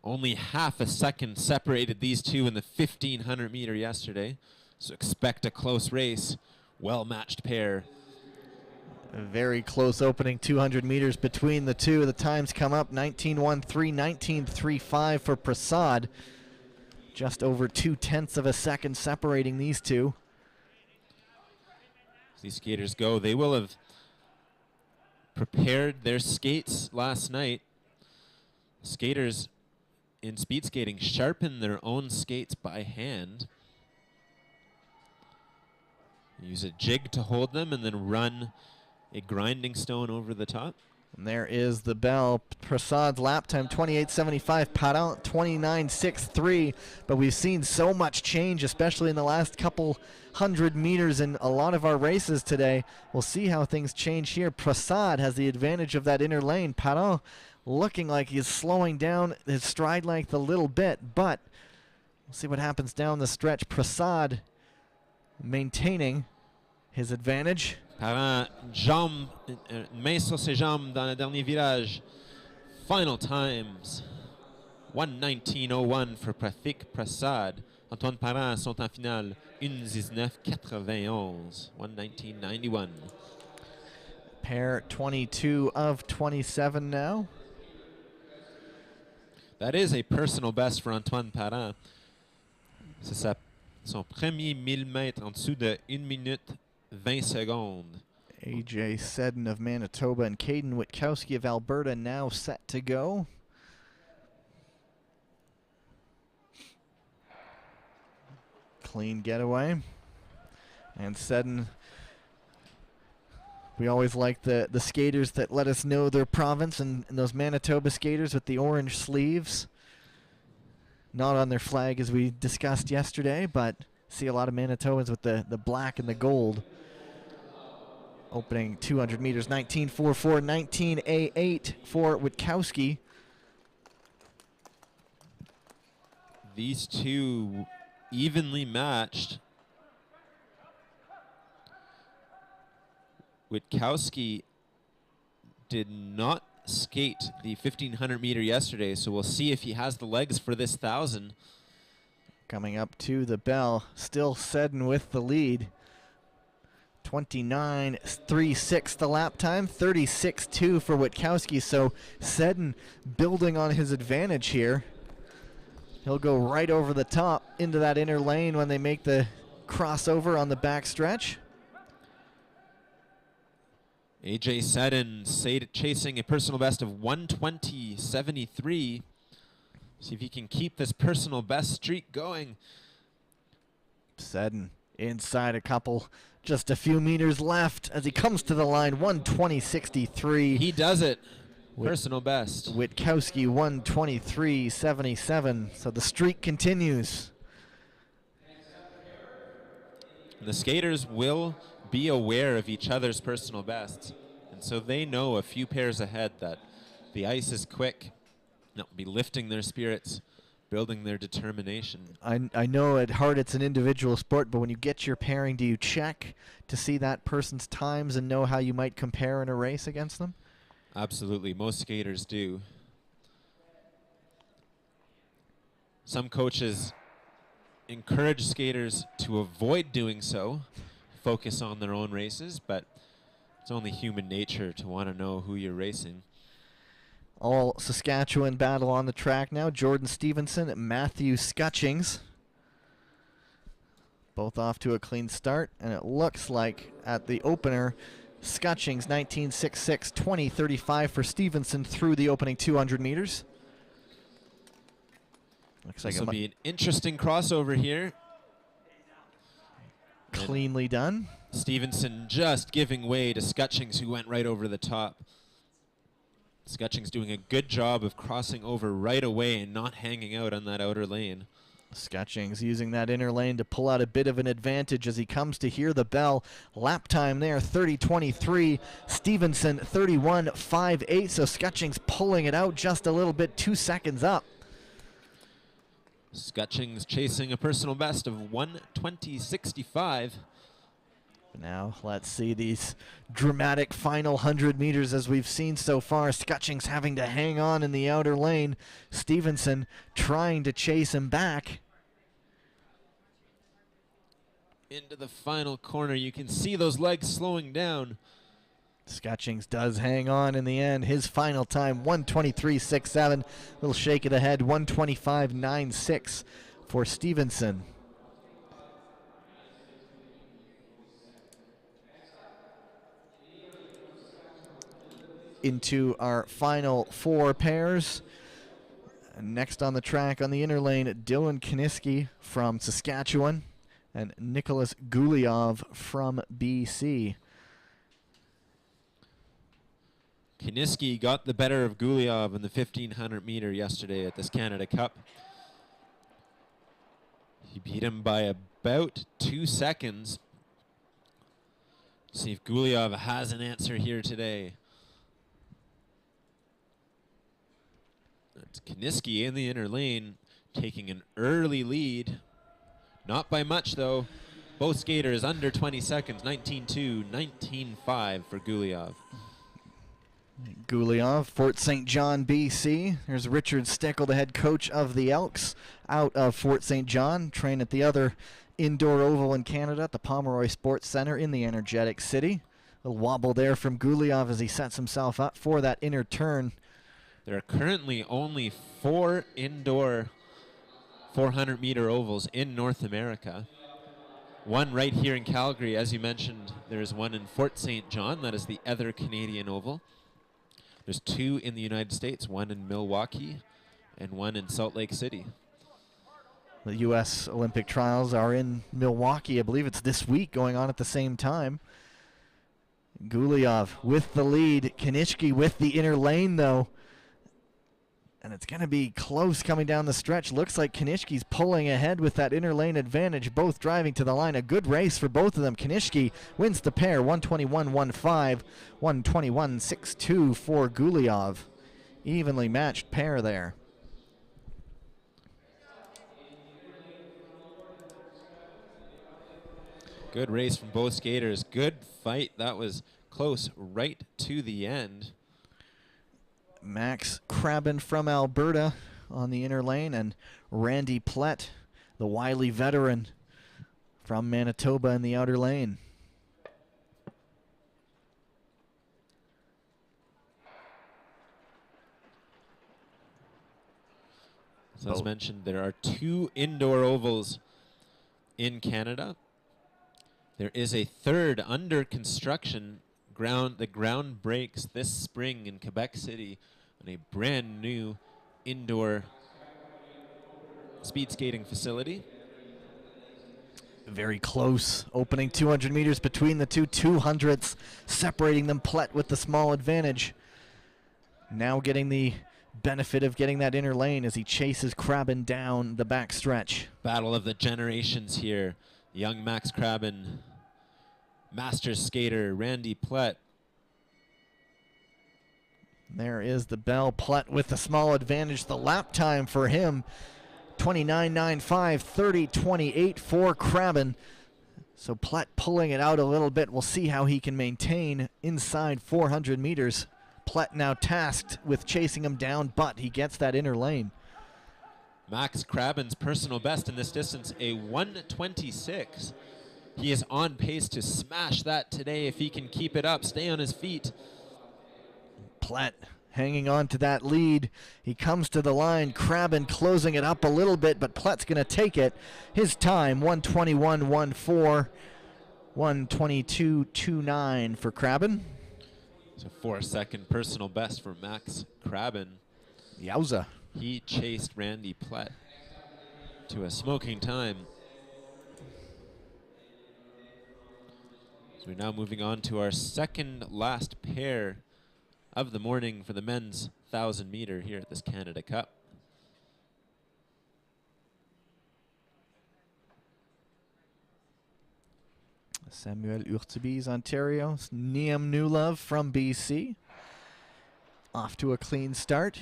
Speaker 2: Only half a second separated these two in the 1,500 meter yesterday. So expect a close race. Well-matched pair.
Speaker 1: A very close opening 200 meters between the two. The times come up 19.13, 19.35 for Prasad. Just over 2/10 of a second separating these two.
Speaker 2: As these skaters go, they will have prepared their skates last night. Skaters in speed skating sharpen their own skates by hand. Use a jig to hold them and then run a grinding stone over the top.
Speaker 1: And there is the bell. Prasad's lap time 28.75, Parent 29.63. But we've seen so much change, especially in the last couple hundred meters in a lot of our races today. We'll see how things change here. Prasad has the advantage of that inner lane. Parent looking like he's slowing down his stride length a little bit, but we'll see what happens down the stretch. Prasad maintaining his advantage.
Speaker 2: Parent, main sur ses jambes dans le dernier virage. Final times. 1:19.01 for Pratik Prasad. Antoine Parent sont en finale. 1:19.91. 1:19.91.
Speaker 1: Pair 22 of 27 now.
Speaker 2: That is a personal best for Antoine Parent. C'est son premier 1000 mètres en dessous de 1 minute 20 secondes.
Speaker 1: AJ Seddon of Manitoba and Caden Witkowski of Alberta now set to go. Clean getaway. And Seddon, we always like the skaters that let us know their province, and those Manitoba skaters with the orange sleeves. Not on their flag as we discussed yesterday, but see a lot of Manitobans with the black and the gold. Opening 200 meters, 19.44, 19.88 for Witkowski.
Speaker 2: These two evenly matched. Witkowski did not skate the 1,500 meter yesterday, so we'll see if he has the legs for this 1,000.
Speaker 1: Coming up to the bell, still Seddon with the lead. 29.36 the lap time, 36.2 for Witkowski, so Seddon building on his advantage here. He'll go right over the top into that inner lane when they make the crossover on the back stretch.
Speaker 2: AJ Seddon chasing a personal best of 120.73. See if he can keep this personal best streak going.
Speaker 1: Seddon inside a couple, just a few meters left as he comes to the line, 120.63.
Speaker 2: He does it. Personal best.
Speaker 1: Witkowski 123.77. So the streak continues.
Speaker 2: And the skaters will be aware of each other's personal bests, and so they know a few pairs ahead that the ice is quick. They'll be lifting their spirits, building their determination.
Speaker 1: I know at heart it's an individual sport, but when you get your pairing, do you check to see that person's times and know how you might compare in a race against them?
Speaker 2: Absolutely, most skaters do. Some coaches encourage skaters to avoid doing so, focus on their own races, but it's only human nature to want to know who you're racing.
Speaker 1: All Saskatchewan battle on the track now. Jordan Stevenson, Matthew Scutchings. Both off to a clean start, and it looks like at the opener, Scutchings 19.66, 20.35 for Stevenson through the opening 200 meters. Looks like
Speaker 2: this will be an interesting crossover here.
Speaker 1: Cleanly done.
Speaker 2: Stevenson just giving way to Scutchings, who went right over the top. Scutchings doing a good job of crossing over right away and not hanging out on that outer lane.
Speaker 1: Scutchings using that inner lane to pull out a bit of an advantage as he comes to hear the bell. Lap time there, 30.23. Stevenson, 31.58. So Scutchings pulling it out just a little bit, 2 seconds up.
Speaker 2: Scutchings chasing a personal best of 120.65.
Speaker 1: Now let's see these dramatic final 100 meters as we've seen so far. Scutchings having to hang on in the outer lane. Stevenson trying to chase him back.
Speaker 2: Into the final corner. You can see those legs slowing down.
Speaker 1: Scutchings does hang on in the end. His final time, 123.67. Little shake of the head, 125.96 for Stevenson. Into our final 4 pairs. Next on the track on the inner lane, Dylan Kanisky from Saskatchewan and Nicholas Kuliev from BC.
Speaker 2: Kanisky got the better of Kuliev in the 1,500 meter yesterday at this Canada Cup. He beat him by about 2 seconds. See if Kuliev has an answer here today. It's Kanisky in the inner lane, taking an early lead. Not by much, though. Both skaters under 20 seconds, 19.2, 19.5 for Kuliev.
Speaker 1: Kuliev, Fort St. John, BC. There's Richard Steckel, the head coach of the Elks, out of Fort St. John, train at the other indoor oval in Canada at the Pomeroy Sports Center in the energetic city. A wobble there from Kuliev as he sets himself up for that inner turn.
Speaker 2: There are currently only 4 indoor 400-meter ovals in North America. One right here in Calgary, as you mentioned, There is one in Fort St. John. That is the other Canadian oval. There's 2 in the United States, one in Milwaukee and one in Salt Lake City.
Speaker 1: The U.S. Olympic trials are in Milwaukee. I believe it's this week, going on at the same time. Kuliev with the lead. Kanisky with the inner lane, though. And it's going to be close coming down the stretch. Looks like Kanishky's pulling ahead with that inner lane advantage. Both driving to the line. A good race for both of them. Kanisky wins the pair. 121.15, 121.62 for Kuliev. Evenly matched pair there.
Speaker 2: Good race from both skaters. Good fight. That was close right to the end.
Speaker 1: Max Krabben from Alberta on the inner lane, and Randy Plett, the wily veteran from Manitoba, in the outer lane.
Speaker 2: So as mentioned, there are 2 indoor ovals in Canada. There is a 3rd under construction. The ground breaks this spring in Quebec City on a brand new indoor speed skating facility.
Speaker 1: Very close. Opening 200 meters between the 200ths, separating them. Plett with the small advantage. Now getting the benefit of getting that inner lane as he chases Krabben down the backstretch.
Speaker 2: Battle of the generations here. Young Max Krabben, master skater Randy Plett.
Speaker 1: There is the bell. Plett with the small advantage. The lap time for him, 29.95, 30.28 for Krabben. So Plett pulling it out a little bit. We'll see how he can maintain inside 400 meters. Plett now tasked with chasing him down, but he gets that inner lane.
Speaker 2: Max Krabben's personal best in this distance, a 1:26. He is on pace to smash that today if he can keep it up, stay on his feet.
Speaker 1: Plett hanging on to that lead. He comes to the line. Krabben closing it up a little bit, but Plett's going to take it. His time, 1:21.14, 1:22.29 for Krabben.
Speaker 2: It's a 4-second personal best for Max Krabben.
Speaker 1: Yowza.
Speaker 2: He chased Randy Plett to a smoking time. So we're now moving on to our second last pair of the morning for the men's 1,000 meter here at this Canada Cup.
Speaker 1: Samuel Urtubis, Ontario. Niam Newlove from BC. Off to a clean start.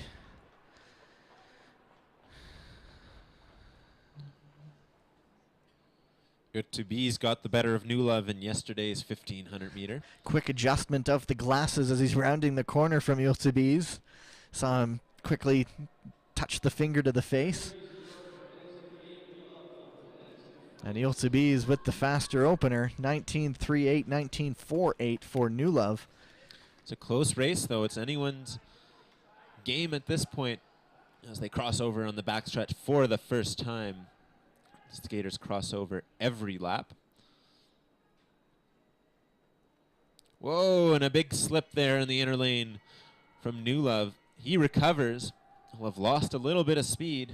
Speaker 2: Urtubis got the better of Newlove in yesterday's 1,500 meter.
Speaker 1: Quick adjustment of the glasses as he's rounding the corner from Urtubis. Saw him quickly touch the finger to the face. And Urtubis with the faster opener, 19.38, 19.48 for Newlove.
Speaker 2: It's a close race, though. It's anyone's game at this point as they cross over on the backstretch for the first time. Skaters cross over every lap. Whoa, and a big slip there in the inner lane from Newlove. He recovers. He'll have lost a little bit of speed.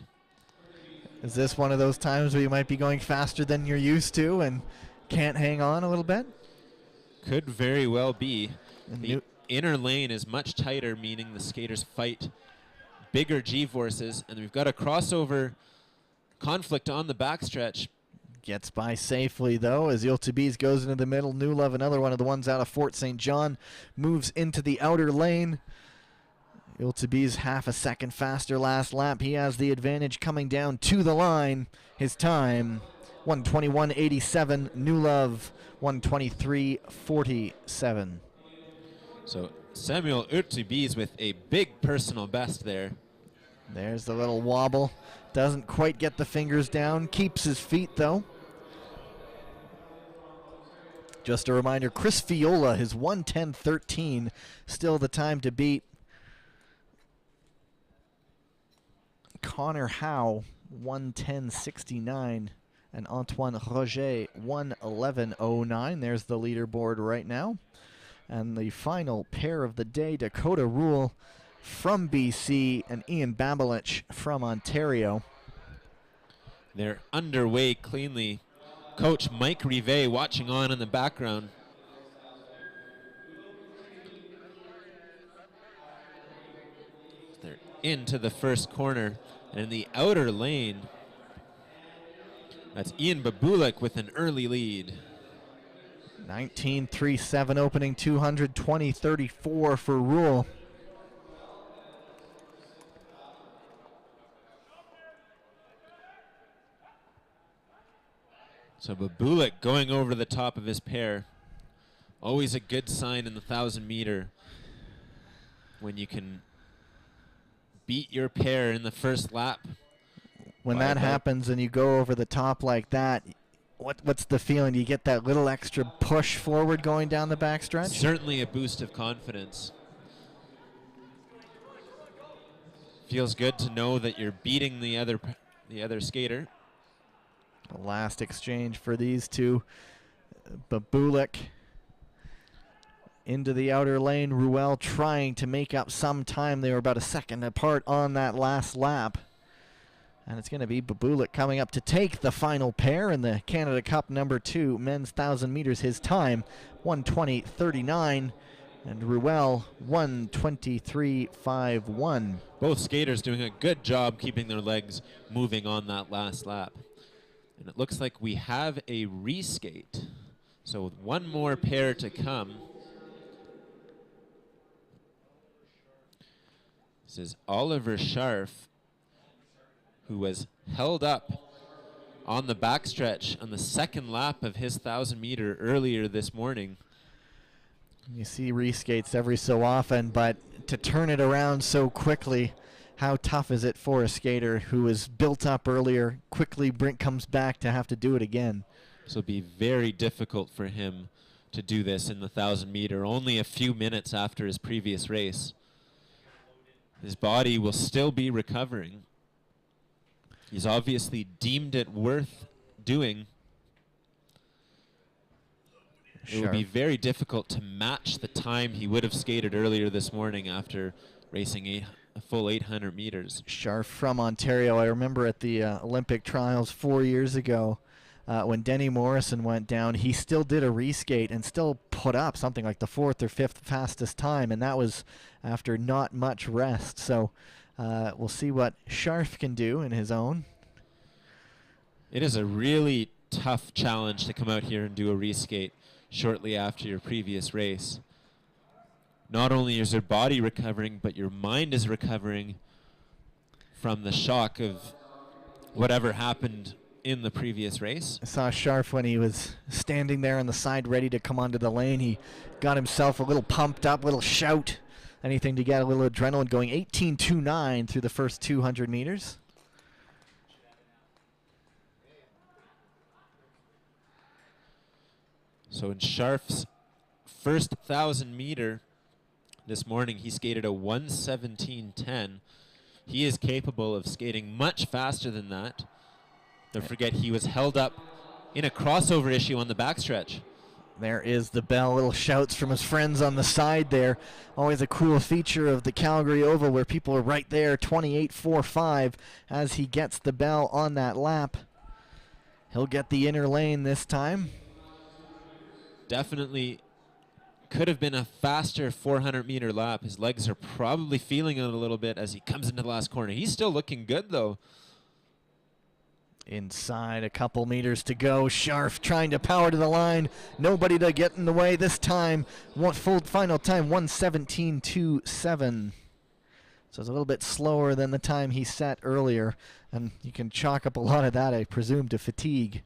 Speaker 1: Is this one of those times where you might be going faster than you're used to and can't hang on a little bit?
Speaker 2: Could very well be.
Speaker 1: And
Speaker 2: the inner lane is much tighter, meaning the skaters fight bigger G-forces, and we've got a crossover conflict on the backstretch.
Speaker 1: Gets by safely, though, as Urtubis goes into the middle. Newlove, another one of the ones out of Fort St. John, moves into the outer lane. Urtubis half a second faster last lap. He has the advantage coming down to the line. His time, 1:21.87. Newlove, 1:23.47.
Speaker 2: So Samuel Urtubis with a big personal best there.
Speaker 1: There's the little wobble. Doesn't quite get the fingers down. Keeps his feet, though. Just a reminder, Chris Feola, his 1:10.13, still the time to beat. Connor Howe, 1:10.69. and Antoine Roger 1:11:09. There's the leaderboard right now. And the final pair of the day, Dakota Rule from BC and Ian Babelich from Ontario.
Speaker 2: They're underway cleanly. Coach Mike Rivet watching on in the background. They're into the first corner, and in the outer lane, that's Ian Babulik with an early lead.
Speaker 1: 19:37 opening 200, 20:34 for Rule.
Speaker 2: So Babulik going over the top of his pair. Always a good sign in the 1,000 meter when you can beat your pair in the first lap.
Speaker 1: When that happens and you go over the top like that, what's the feeling? Do you get that little extra push forward going down the backstretch?
Speaker 2: Certainly a boost of confidence. Feels good to know that you're beating the other skater.
Speaker 1: The last exchange for these two. Babulik into the outer lane. Ruel trying to make up some time. They were about a second apart on that last lap. And it's going to be Babulik coming up to take the final pair in the Canada Cup #2 men's 1,000 meters. His time, 1:20:39, and Ruel, 1:23:51.
Speaker 2: Both skaters doing a good job keeping their legs moving on that last lap. And it looks like we have a reskate. So with one more pair to come. This is Oliver Scharf, who was held up on the backstretch on the second lap of his 1,000 meter earlier this morning.
Speaker 1: You see reskates every so often, but to turn it around so quickly, how tough is it for a skater who was built up earlier, quickly comes back to have to do it again?
Speaker 2: So it'll be very difficult for him to do this in the 1,000 meter, only a few minutes after his previous race. His body will still be recovering. He's obviously deemed it worth doing. It will be very difficult to match the time he would have skated earlier this morning after racing a full 800 meters.
Speaker 1: Scharf from Ontario. I remember at the Olympic trials 4 years ago when Denny Morrison went down, he still did a reskate and still put up something like the 4th or 5th fastest time, and that was after not much rest. So we'll see what Scharf can do in his own.
Speaker 2: It is a really tough challenge to come out here and do a reskate shortly after your previous race. Not only is your body recovering, but your mind is recovering from the shock of whatever happened in the previous race.
Speaker 1: I saw Scharf when he was standing there on the side ready to come onto the lane. He got himself a little pumped up, a little shout, anything to get a little adrenaline going. 18:29 through the first 200 meters.
Speaker 2: So in Scharf's first 1,000 meter this morning, he skated a 1:17:10. He is capable of skating much faster than that. Don't forget, he was held up in a crossover issue on the backstretch.
Speaker 1: There is the bell, little shouts from his friends on the side there. Always a cool feature of the Calgary Oval where people are right there, 28:45 as he gets the bell on that lap. He'll get the inner lane this time.
Speaker 2: Definitely could have been a faster 400-meter lap. His legs are probably feeling it a little bit as he comes into the last corner. He's still looking good, though.
Speaker 1: Inside, a couple meters to go. Scharf trying to power to the line. Nobody to get in the way this time. One full final time, 1:17:27. So it's a little bit slower than the time he set earlier. And you can chalk up a lot of that, I presume, to fatigue.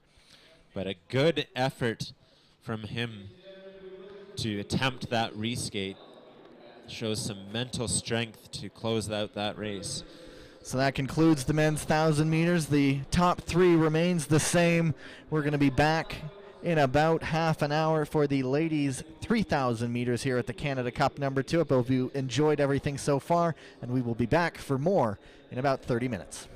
Speaker 2: But a good effort from him to attempt that reskate. Shows some mental strength to close out that race.
Speaker 1: So that concludes the men's 1,000 meters. The top three remains the same. We're going to be back in about half an hour for the ladies' 3,000 meters here at the Canada Cup #2. I hope you enjoyed everything so far, and we will be back for more in about 30 minutes.